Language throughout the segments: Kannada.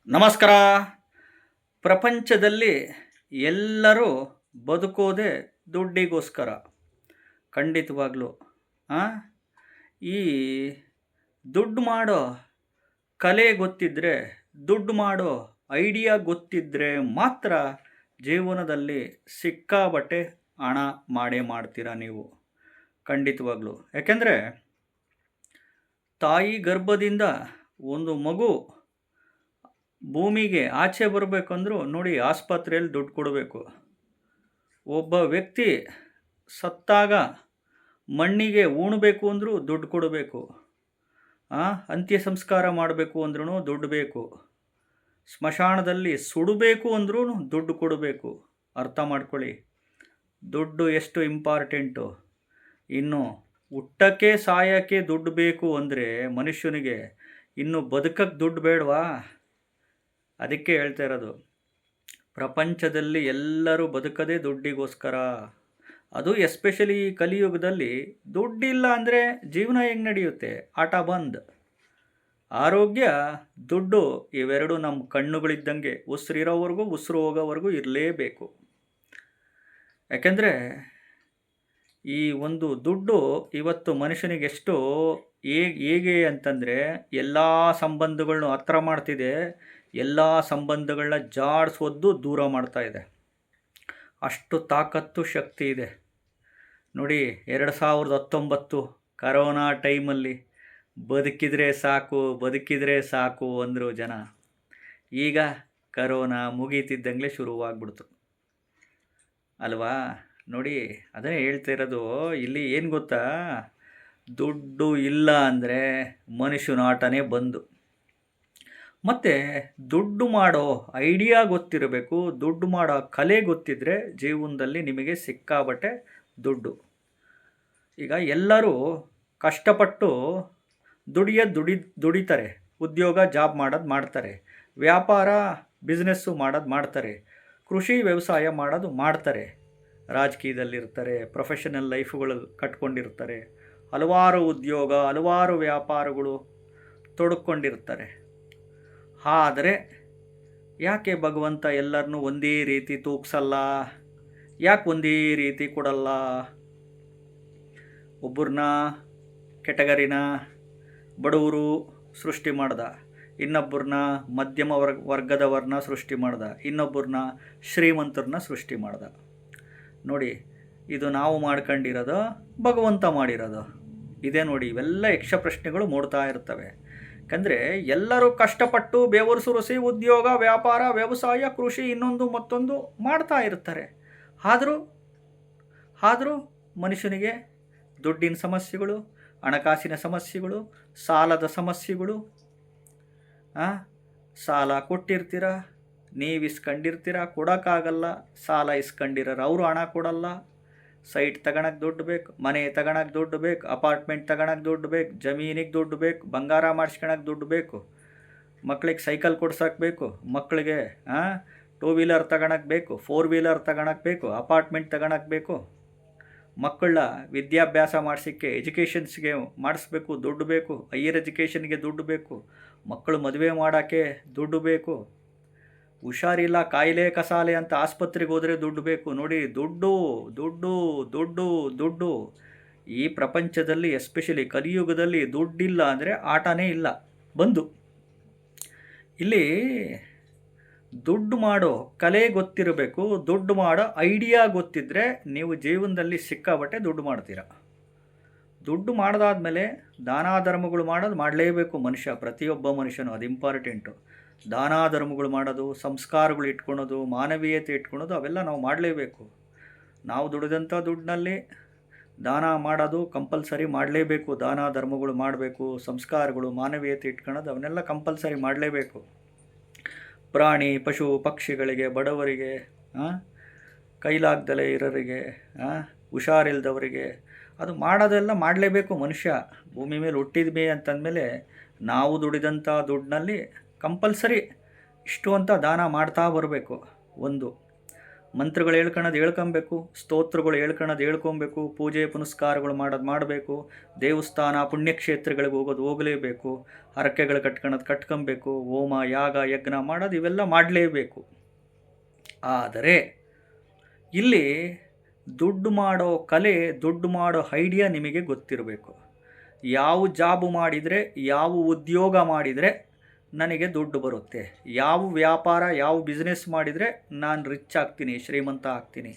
ನಮಸ್ಕಾರ. ಪ್ರಪಂಚದಲ್ಲಿ ಎಲ್ಲರೂ ಬದುಕೋದೇ ದುಡ್ಡಿಗೋಸ್ಕರ. ಖಂಡಿತವಾಗ್ಲೂ. ಆ? ಈ ದುಡ್ಡು ಮಾಡೋ ಕಲೆ ಗೊತ್ತಿದ್ದರೆ, ದುಡ್ಡು ಮಾಡೋ ಐಡಿಯಾ ಗೊತ್ತಿದ್ದರೆ ಮಾತ್ರ ಜೀವನದಲ್ಲಿ ಸಿಕ್ಕಾಬಟ್ಟೆ ಹಣ ಮಾಡೇ ಮಾಡ್ತೀರ ನೀವು. ಖಂಡಿತವಾಗ್ಲೂ. ಯಾಕೆಂದರೆ ತಾಯಿ ಗರ್ಭದಿಂದ ಒಂದು ಮಗು ಭೂಮಿಗೆ ಆಚೆ ಬರಬೇಕಂದ್ರೂ ನೋಡಿ ಆಸ್ಪತ್ರೆಯಲ್ಲಿ ದುಡ್ಡು ಕೊಡಬೇಕು. ಒಬ್ಬ ವ್ಯಕ್ತಿ ಸತ್ತಾಗ ಮಣ್ಣಿಗೆ ಉಣಬೇಕು ಅಂದರೂ ದುಡ್ಡು ಕೊಡಬೇಕು. ಅಂತ್ಯ ಸಂಸ್ಕಾರ ಮಾಡಬೇಕು ಅಂದ್ರೂ ದುಡ್ಡು ಬೇಕು. ಸ್ಮಶಾನದಲ್ಲಿ ಸುಡಬೇಕು ಅಂದ್ರೂ ದುಡ್ಡು ಕೊಡಬೇಕು. ಅರ್ಥ ಮಾಡ್ಕೊಳ್ಳಿ, ದುಡ್ಡು ಎಷ್ಟು ಇಂಪಾರ್ಟೆಂಟು. ಇನ್ನು ಹುಟ್ಟಕ್ಕೆ ಸಾಯೋಕ್ಕೆ ದುಡ್ಡು ಬೇಕು ಅಂದರೆ ಮನುಷ್ಯನಿಗೆ ಇನ್ನು ಬದುಕಕ್ಕೆ ದುಡ್ಡು ಬೇಡವಾ? ಅದಕ್ಕೆ ಹೇಳ್ತಾ ಇರೋದು, ಪ್ರಪಂಚದಲ್ಲಿ ಎಲ್ಲರೂ ಬದುಕದೇ ದುಡ್ಡಿಗೋಸ್ಕರ. ಅದು ಎಸ್ಪೆಷಲಿ ಈ ಕಲಿಯುಗದಲ್ಲಿ ದುಡ್ಡಿಲ್ಲ ಅಂದರೆ ಜೀವನ ಹೆಂಗೆ ನಡೆಯುತ್ತೆ? ಆಟ ಬಂದ್. ಆರೋಗ್ಯ, ದುಡ್ಡು ಇವೆರಡು ನಮ್ಮ ಕಣ್ಣುಗಳಿದ್ದಂಗೆ. ಉಸಿರಿರೋವರೆಗೂ ಉಸಿರು ಹೋಗೋವರೆಗೂ ಇರಲೇಬೇಕು. ಯಾಕೆಂದರೆ ಈ ಒಂದು ದುಡ್ಡು ಇವತ್ತು ಮನುಷ್ಯನಿಗೆ ಎಷ್ಟು ಹೇಗೆ ಅಂತಂದರೆ ಎಲ್ಲ ಸಂಬಂಧಗಳನ್ನೂ ಹತ್ರ ಮಾಡ್ತಿದೆ, ಎಲ್ಲ ಸಂಬಂಧಗಳನ್ನ ಜಾಡಿಸೋದು ದೂರ ಮಾಡ್ತಾ ಇದೆ. ಅಷ್ಟು ತಾಕತ್ತು ಶಕ್ತಿ ಇದೆ. ನೋಡಿ, 2019 ಕರೋನಾ ಟೈಮಲ್ಲಿ ಬದುಕಿದರೆ ಸಾಕು ಅಂದರು ಜನ. ಈಗ ಕರೋನಾ ಮುಗೀತಿದ್ದಂಗೆ ಶುರುವಾಗ್ಬಿಡ್ತು ಅಲ್ವಾ? ನೋಡಿ, ಅದೇ ಹೇಳ್ತಾ ಇರೋದು. ಇಲ್ಲಿ ಏನು ಗೊತ್ತಾ, ದುಡ್ಡು ಇಲ್ಲ ಅಂದರೆ ಮನುಷ್ಯನ ಆಟನೇ ಬಂದು. ಮತ್ತು ದುಡ್ಡು ಮಾಡೋ ಐಡಿಯಾ ಗೊತ್ತಿರಬೇಕು. ದುಡ್ಡು ಮಾಡೋ ಕಲೆ ಗೊತ್ತಿದ್ದರೆ ಜೀವನದಲ್ಲಿ ನಿಮಗೆ ಸಿಕ್ಕಾಬಟ್ಟೆ ದುಡ್ಡು. ಈಗ ಎಲ್ಲರೂ ಕಷ್ಟಪಟ್ಟು ದುಡಿತಾರೆ. ಉದ್ಯೋಗ ಜಾಬ್ ಮಾಡೋದು ಮಾಡ್ತಾರೆ. ವ್ಯಾಪಾರ ಬಿಸ್ನೆಸ್ಸು ಮಾಡೋದು ಮಾಡ್ತಾರೆ. ಕೃಷಿ ವ್ಯವಸಾಯ ಮಾಡೋದು ಮಾಡ್ತಾರೆ. ರಾಜಕೀಯದಲ್ಲಿರ್ತಾರೆ. ಪ್ರೊಫೆಷನಲ್ ಲೈಫುಗಳು ಕಟ್ಕೊಂಡಿರ್ತಾರೆ. ಹಲವಾರು ಉದ್ಯೋಗ, ಹಲವಾರು ವ್ಯಾಪಾರಗಳು ತೊಡಕೊಂಡಿರ್ತಾರೆ. ಆದರೆ ಯಾಕೆ ಭಗವಂತ ಎಲ್ಲರನ್ನೂ ಒಂದೇ ರೀತಿ ತೂಗಿಸಲ್ಲ? ಯಾಕೆ ಒಂದೇ ರೀತಿ ಕೊಡಲ್ಲ? ಒಬ್ಬರನ್ನ ಕೆಟಗರಿನ ಬಡವರು ಸೃಷ್ಟಿ ಮಾಡ್ದ, ಇನ್ನೊಬ್ಬರನ್ನ ಮಧ್ಯಮ ವರ್ಗದವ್ರನ್ನ ಸೃಷ್ಟಿ ಮಾಡ್ದ, ಇನ್ನೊಬ್ಬರನ್ನ ಶ್ರೀಮಂತರನ್ನ ಸೃಷ್ಟಿ ಮಾಡ್ದ. ನೋಡಿ, ಇದು ನಾವು ಮಾಡ್ಕೊಂಡಿರೋದು, ಭಗವಂತ ಮಾಡಿರೋದು. ಇದೇ ನೋಡಿ, ಇವೆಲ್ಲ ಯಕ್ಷ ಪ್ರಶ್ನೆಗಳು ಮೂಡ್ತಾ ಇರ್ತವೆ. ಯಾಕಂದರೆ ಎಲ್ಲರೂ ಕಷ್ಟಪಟ್ಟು ಬೆವರು ಸುರಿಸಿ ಉದ್ಯೋಗ, ವ್ಯಾಪಾರ, ವ್ಯವಸಾಯ, ಕೃಷಿ, ಇನ್ನೊಂದು ಮತ್ತೊಂದು ಮಾಡ್ತಾ ಇರ್ತಾರೆ. ಆದರೂ ಮನುಷ್ಯನಿಗೆ ದುಡ್ಡಿನ ಸಮಸ್ಯೆಗಳು, ಹಣಕಾಸಿನ ಸಮಸ್ಯೆಗಳು, ಸಾಲದ ಸಮಸ್ಯೆಗಳು. ಸಾಲ ಕೊಟ್ಟಿರ್ತೀರ, ನೀವು ಇಸ್ಕೊಂಡಿರ್ತೀರ, ಕೊಡೋಕ್ಕಾಗಲ್ಲ. ಸಾಲ ಇಸ್ಕೊಂಡಿರೋರು ಅವರು ಹಣ ಕೊಡಲ್ಲ. ಸೈಟ್ ತಗೊಳಕ್ಕೆ ದುಡ್ಡು ಬೇಕು, ಮನೆ ತಗೊಳಕ್ಕೆ ದುಡ್ಡು ಬೇಕು, ಅಪಾರ್ಟ್ಮೆಂಟ್ ತಗೊಳಕ್ಕೆ ದುಡ್ಡು ಬೇಕು, ಜಮೀನಿಗೆ ದುಡ್ಡು ಬೇಕು, ಬಂಗಾರ ಮಾಡಿಸ್ಕೊಳಕ್ಕೆ ದುಡ್ಡು ಬೇಕು, ಮಕ್ಳಿಗೆ ಸೈಕಲ್ ಕೊಡ್ಸೋಕೆ ಬೇಕು, ಮಕ್ಕಳಿಗೆ 2 ವೀಲರ್ ತಗೊಳಕ್ಕೆ ಬೇಕು, 4 ವೀಲರ್ ತಗೊಳಕ್ಕೆ ಬೇಕು, ಅಪಾರ್ಟ್ಮೆಂಟ್ ತಗೊಳಕ್ಕೆ ಬೇಕು, ಮಕ್ಕಳ ವಿದ್ಯಾಭ್ಯಾಸ ಮಾಡಿಸೋಕ್ಕೆ ಎಜುಕೇಷನ್ಸ್ಗೆ ಮಾಡಿಸ್ಬೇಕು, ದುಡ್ಡು ಬೇಕು, ಹೈಯರ್ ಎಜುಕೇಷನ್ಗೆ ದುಡ್ಡು ಬೇಕು, ಮಕ್ಕಳು ಮದುವೆ ಮಾಡೋಕ್ಕೆ ದುಡ್ಡು ಬೇಕು, ಹುಷಾರಿಲ್ಲ, ಕಾಯಿಲೆ ಕಸಾಲೆ ಅಂತ ಆಸ್ಪತ್ರೆಗೆ ಹೋದರೆ ದುಡ್ಡು ಬೇಕು. ನೋಡಿ, ದುಡ್ಡು ದುಡ್ಡು ದುಡ್ಡು ದುಡ್ಡು. ಈ ಪ್ರಪಂಚದಲ್ಲಿ ಎಸ್ಪೆಷಲಿ ಕಲಿಯುಗದಲ್ಲಿ ದುಡ್ಡಿಲ್ಲ ಅಂದರೆ ಆಟನೇ ಇಲ್ಲ ಬಂದು. ಇಲ್ಲಿ ದುಡ್ಡು ಮಾಡೋ ಕಲೆ ಗೊತ್ತಿರಬೇಕು. ದುಡ್ಡು ಮಾಡೋ ಐಡಿಯಾ ಗೊತ್ತಿದ್ದರೆ ನೀವು ಜೀವನದಲ್ಲಿ ಸಿಕ್ಕಾಬಟ್ಟೆ ದುಡ್ಡು ಮಾಡ್ತೀರ. ದುಡ್ಡು ಮಾಡಿದಾದ್ಮೇಲೆ ದಾನ ಧರ್ಮಗಳು ಮಾಡೋದು ಮಾಡಲೇಬೇಕು ಮನುಷ್ಯ, ಪ್ರತಿಯೊಬ್ಬ ಮನುಷ್ಯನು. ಅದು ಇಂಪಾರ್ಟೆಂಟು. ದಾನ ಧರ್ಮಗಳು ಮಾಡೋದು, ಸಂಸ್ಕಾರಗಳು ಇಟ್ಕೊಳೋದು, ಮಾನವೀಯತೆ ಇಟ್ಕೊಳೋದು, ಅವೆಲ್ಲ ನಾವು ಮಾಡಲೇಬೇಕು. ನಾವು ದುಡಿದಂಥ ದುಡ್ಡಿನಲ್ಲಿ ದಾನ ಮಾಡೋದು ಕಂಪಲ್ಸರಿ ಮಾಡಲೇಬೇಕು. ದಾನ ಧರ್ಮಗಳು ಮಾಡಬೇಕು, ಸಂಸ್ಕಾರಗಳು, ಮಾನವೀಯತೆ ಇಟ್ಕೊಳೋದು ಅವನ್ನೆಲ್ಲ ಕಂಪಲ್ಸರಿ ಮಾಡಲೇಬೇಕು. ಪ್ರಾಣಿ ಪಶು ಪಕ್ಷಿಗಳಿಗೆ, ಬಡವರಿಗೆ, ಕೈಲಾಗ್ದಲೇ ಇರೋರಿಗೆ, ಹುಷಾರಿಲ್ದವರಿಗೆ, ಅದು ಮಾಡೋದೆಲ್ಲ ಮಾಡಲೇಬೇಕು ಮನುಷ್ಯ. ಭೂಮಿ ಮೇಲೆ ಹುಟ್ಟಿದ್ಮೇ ಅಂತಂದಮೇಲೆ ನಾವು ದುಡಿದಂಥ ದುಡ್ಡಿನಲ್ಲಿ ಕಂಪಲ್ಸರಿ ಇಷ್ಟು ಅಂತ ದಾನ ಮಾಡ್ತಾ ಬರಬೇಕು. ಒಂದು ಮಂತ್ರಗಳು ಹೇಳ್ಕೊಳೋದು ಹೇಳ್ಕೊಬೇಕು, ಸ್ತೋತ್ರಗಳು ಹೇಳ್ಕೊಬೇಕು, ಪೂಜೆ ಪುನಸ್ಕಾರಗಳು ಮಾಡಬೇಕು, ದೇವಸ್ಥಾನ ಪುಣ್ಯಕ್ಷೇತ್ರಗಳಿಗೆ ಹೋಗಲೇಬೇಕು, ಹರಕೆಗಳು ಕಟ್ಕೊಬೇಕು, ಹೋಮ ಯಾಗ ಯಜ್ಞ ಮಾಡೋದು ಇವೆಲ್ಲ ಮಾಡಲೇಬೇಕು. ಆದರೆ ಇಲ್ಲಿ ದುಡ್ಡು ಮಾಡೋ ಕಲೆ, ದುಡ್ಡು ಮಾಡೋ ಐಡಿಯಾ ನಿಮಗೆ ಗೊತ್ತಿರಬೇಕು. ಯಾವ ಜಾಬು ಮಾಡಿದರೆ, ಯಾವ ಉದ್ಯೋಗ ಮಾಡಿದರೆ ನನಗೆ ದುಡ್ಡು ಬರುತ್ತೆ, ಯಾವ ವ್ಯಾಪಾರ ಯಾವ ಬಿಸ್ನೆಸ್ ಮಾಡಿದರೆ ನಾನು ರಿಚ್ ಆಗ್ತೀನಿ, ಶ್ರೀಮಂತ ಆಗ್ತೀನಿ,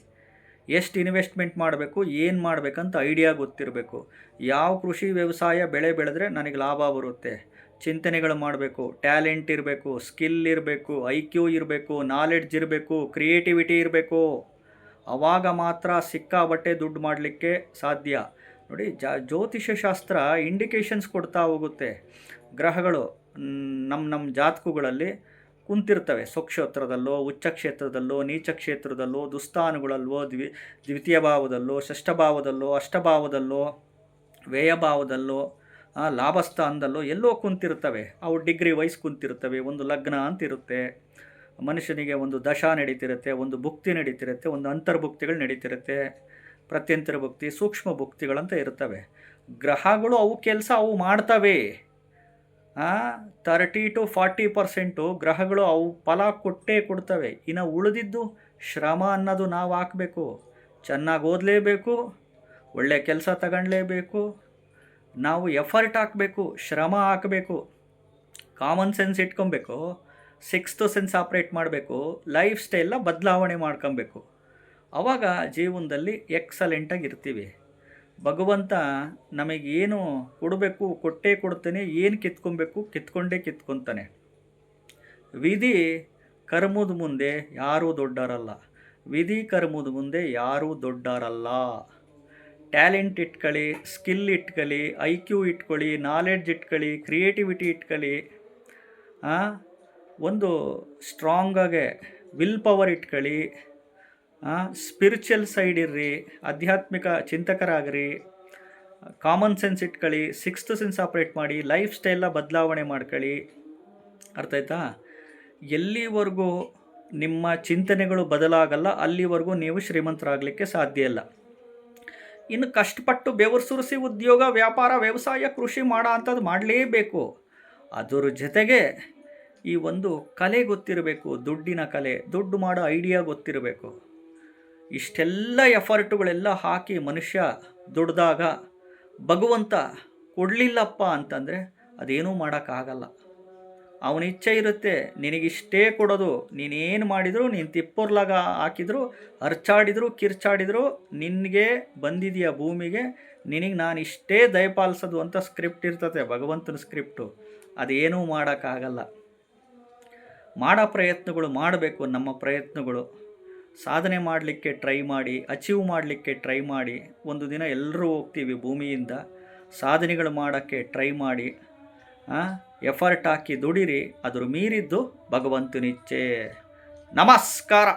ಎಷ್ಟು ಇನ್ವೆಸ್ಟ್ಮೆಂಟ್ ಮಾಡಬೇಕು, ಏನು ಮಾಡಬೇಕಂತ ಐಡಿಯಾ ಗೊತ್ತಿರಬೇಕು. ಯಾವ ಕೃಷಿ ವ್ಯವಸಾಯ ಬೆಳೆ ಬೆಳೆದ್ರೆ ನನಗೆ ಲಾಭ ಬರುತ್ತೆ, ಚಿಂತನೆಗಳು ಮಾಡಬೇಕು, ಟ್ಯಾಲೆಂಟ್ ಇರಬೇಕು, ಸ್ಕಿಲ್ ಇರಬೇಕು, IQ ಇರಬೇಕು, ನಾಲೆಡ್ಜ್ ಇರಬೇಕು, ಕ್ರಿಯೇಟಿವಿಟಿ ಇರಬೇಕು. ಆವಾಗ ಮಾತ್ರ ಸಿಕ್ಕಾಬಟ್ಟೆ ದುಡ್ಡು ಮಾಡಲಿಕ್ಕೆ ಸಾಧ್ಯ. ನೋಡಿ, ಜ್ಯೋತಿಷ್ಯ ಶಾಸ್ತ್ರ ಇಂಡಿಕೇಶನ್ಸ್ ಕೊಡ್ತಾ ಹೋಗುತ್ತೆ. ಗ್ರಹಗಳು ನಮ್ಮ ಜಾತಕಗಳಲ್ಲಿ ಕುಂತಿರ್ತವೆ, ಸ್ವಕ್ಷೇತ್ರದಲ್ಲೋ, ಉಚ್ಚ ಕ್ಷೇತ್ರದಲ್ಲೋ, ನೀಚ ಕ್ಷೇತ್ರದಲ್ಲೋ, ದುಸ್ಥಾನಗಳಲ್ಲೋ, ದ್ವಿತೀಯ ಭಾವದಲ್ಲೋ, ಷಷ್ಠಭಾವದಲ್ಲೋ, ಅಷ್ಟಭಾವದಲ್ಲೋ, ವ್ಯಯಭಾವದಲ್ಲೋ, ಲಾಭಸ್ಥಾನದಲ್ಲೋ ಎಲ್ಲೋ ಕುಂತಿರ್ತವೆ. ಅವು ಡಿಗ್ರಿ ವೈಸ್ ಕುಂತಿರ್ತವೆ. ಒಂದು ಲಗ್ನ ಅಂತಿರುತ್ತೆ, ಮನುಷ್ಯನಿಗೆ ಒಂದು ದಶಾ ನಡೀತಿರುತ್ತೆ, ಒಂದು ಭುಕ್ತಿ ನಡೀತಿರುತ್ತೆ, ಒಂದು ಅಂತರ್ಭುಕ್ತಿಗಳು ನಡೀತಿರುತ್ತೆ, ಪ್ರತ್ಯಂತರ ಭುಕ್ತಿ, ಸೂಕ್ಷ್ಮ ಭುಕ್ತಿಗಳಂತ ಇರ್ತವೆ. ಗ್ರಹಗಳು ಅವು ಕೆಲಸ ಅವು ಮಾಡ್ತವೆ. 30-40% ಗ್ರಹಗಳು ಅವು ಫಲ ಕೊಟ್ಟೇ ಕೊಡ್ತವೆ. ಇನ್ನು ಉಳಿದಿದ್ದು ಶ್ರಮ ಅನ್ನೋದು ನಾವು ಹಾಕಬೇಕು. ಚೆನ್ನಾಗಿ ಓದಲೇಬೇಕು, ಒಳ್ಳೆ ಕೆಲಸ ತಗೊಳ್ಳೇಬೇಕು, ನಾವು ಎಫರ್ಟ್ ಹಾಕಬೇಕು, ಶ್ರಮ ಹಾಕಬೇಕು, ಕಾಮನ್ ಸೆನ್ಸ್ ಇಟ್ಕೊಬೇಕು, ಸಿಕ್ಸ್ತ್ ಸೆನ್ಸ್ ಆಪ್ರೇಟ್ ಮಾಡಬೇಕು, ಲೈಫ್ ಸ್ಟೈಲ್ನ ಬದಲಾವಣೆ ಮಾಡ್ಕೊಬೇಕು. ಆವಾಗ ಜೀವನದಲ್ಲಿ ಎಕ್ಸಲೆಂಟಾಗಿ ಇರ್ತೀವಿ. ಭಗವಂತ ನಮಗೇನು ಕೊಡಬೇಕು ಕೊಟ್ಟೇ ಕೊಡ್ತಾನೆ, ಏನು ಕಿತ್ಕೊಂತಾನೆ. ವಿಧಿ ಕರ್ಮದ ಮುಂದೆ ಯಾರೂ ದೊಡ್ಡರಲ್ಲ, ವಿಧಿ ಕರ್ಮದ ಮುಂದೆ ಯಾರೂ ದೊಡ್ಡರಲ್ಲ. ಟ್ಯಾಲೆಂಟ್ ಇಟ್ಕೊಳ್ಳಿ, ಸ್ಕಿಲ್ ಇಟ್ಕೊಳ್ಳಿ, IQ ಇಟ್ಕೊಳ್ಳಿ, ನಾಲೆಡ್ಜ್ ಇಟ್ಕೊಳ್ಳಿ, ಕ್ರಿಯೇಟಿವಿಟಿ ಇಟ್ಕೊಳ್ಳಿ, ಒಂದು ಸ್ಟ್ರಾಂಗಾಗೆ ವಿಲ್ ಪವರ್ ಇಟ್ಕೊಳ್ಳಿ, ಸ್ಪಿರಿಚುವಲ್ ಸೈಡ್ ಇರ್ರಿ, ಆಧ್ಯಾತ್ಮಿಕ ಚಿಂತಕರಾಗ್ರಿ, ಕಾಮನ್ ಸೆನ್ಸ್ ಇಟ್ಕೊಳ್ಳಿ, ಸಿಕ್ಸ್ತ್ ಸೆನ್ಸ್ ಆಪ್ರೇಟ್ ಮಾಡಿ, ಲೈಫ್ ಸ್ಟೈಲ್ನ ಬದಲಾವಣೆ ಮಾಡ್ಕೊಳ್ಳಿ. ಅರ್ಥ ಆಯ್ತಾ? ಎಲ್ಲಿವರೆಗೂ ನಿಮ್ಮ ಚಿಂತನೆಗಳು ಬದಲಾಗಲ್ಲ ಅಲ್ಲಿವರೆಗೂ ನೀವು ಶ್ರೀಮಂತರಾಗಲಿಕ್ಕೆ ಸಾಧ್ಯ ಇಲ್ಲ. ಇನ್ನು ಕಷ್ಟಪಟ್ಟು ಬೆವರು ಸುರಿಸಿ ಉದ್ಯೋಗ ವ್ಯಾಪಾರ ವ್ಯವಸಾಯ ಕೃಷಿ ಮಾಡೋ ಅಂಥದ್ದು ಮಾಡಲೇಬೇಕು. ಅದರ ಜೊತೆಗೆ ಈ ಒಂದು ಕಲೆ ಗೊತ್ತಿರಬೇಕು, ದುಡ್ಡಿನ ಕಲೆ, ದುಡ್ಡು ಮಾಡೋ ಐಡಿಯಾ ಗೊತ್ತಿರಬೇಕು. ಇಷ್ಟೆಲ್ಲ ಎಫರ್ಟುಗಳೆಲ್ಲ ಹಾಕಿ ಮನುಷ್ಯ ದುಡ್ದಾಗ ಭಗವಂತ ಕೊಡಲಿಲ್ಲಪ್ಪ ಅಂತಂದರೆ ಅದೇನೂ ಮಾಡೋಕ್ಕಾಗಲ್ಲ. ಅವನ ಇಚ್ಛೆ ಇರುತ್ತೆ, ನಿನಗಿಷ್ಟೇ ಕೊಡೋದು, ನೀನೇನು ಮಾಡಿದ್ರು, ನೀನು ತಿಪ್ಪರ್ಲಾಗ ಹಾಕಿದ್ರು, ಅರ್ಚಾಡಿದ್ರು, ಕಿರ್ಚಾಡಿದ್ರು, ನಿನಗೆ ಬಂದಿದೆಯಾ ಭೂಮಿಗೆ, ನಿನಗೆ ನಾನು ಇಷ್ಟೇ ದಯಪಾಲಿಸೋದು ಅಂತ ಸ್ಕ್ರಿಪ್ಟ್ ಇರ್ತದೆ, ಭಗವಂತನ ಸ್ಕ್ರಿಪ್ಟು. ಅದೇನೂ ಮಾಡೋಕ್ಕಾಗಲ್ಲ. ಮಾಡೋ ಪ್ರಯತ್ನಗಳು ಮಾಡಬೇಕು. ನಮ್ಮ ಪ್ರಯತ್ನಗಳು ಸಾಧನೆ ಮಾಡಲಿಕ್ಕೆ ಟ್ರೈ ಮಾಡಿ, ಅಚೀವ್ ಮಾಡಲಿಕ್ಕೆ ಟ್ರೈ ಮಾಡಿ. ಒಂದು ದಿನ ಎಲ್ಲರೂ ಹೋಗ್ತೀವಿ ಭೂಮಿಯಿಂದ. ಸಾಧನೆಗಳು ಮಾಡೋಕ್ಕೆ ಟ್ರೈ ಮಾಡಿ, ಎಫರ್ಟ್ ಹಾಕಿ ದುಡಿರಿ. ಅದ್ರ ಮೀರಿದ್ದು ಭಗವಂತನಿಚ್ಛೆ. ನಮಸ್ಕಾರ.